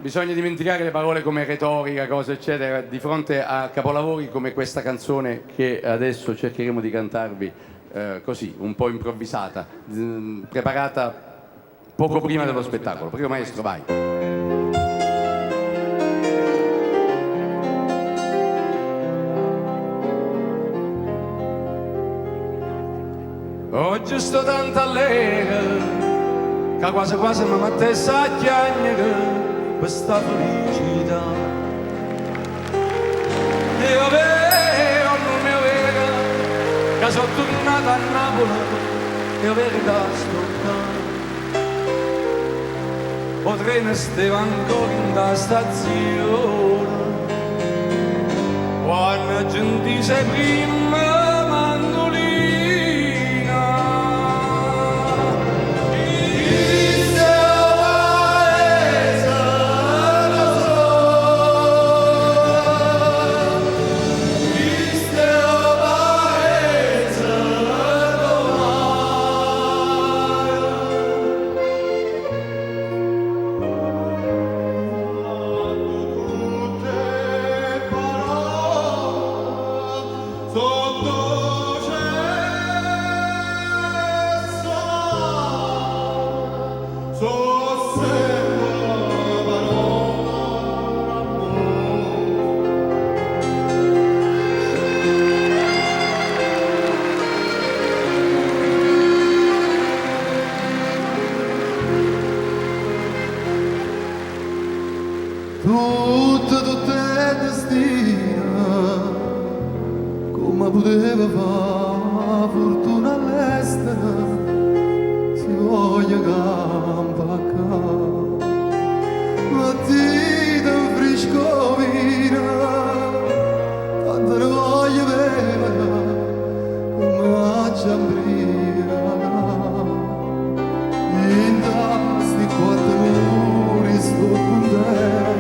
bisogna dimenticare le parole come retorica, cose eccetera, di fronte a capolavori come questa canzone che adesso cercheremo di cantarvi così, un po' improvvisata, preparata poco prima dello spettacolo. Prego maestro, vai. Oggi sto tanto allegra che quasi quasi mi mettesse a chiagnere questa felicità. Io vero, non è vero, che sono tornato a Napoli, io verità sto qua. O treno stava ancora in da stazione, quando gentile prima tutte destina, come poteva fare fortuna all'estero, si voglia campa qua, ma ti da un frisco vino, tanto ne voglio bere, come a Giambrina, in tasti quattro muri sto contento.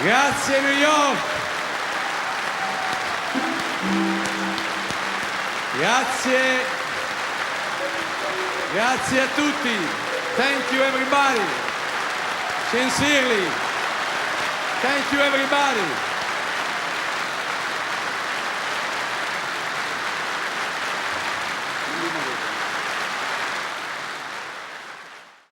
Grazie New York! Grazie a tutti! Thank you everybody! Sincerely! Thank you everybody!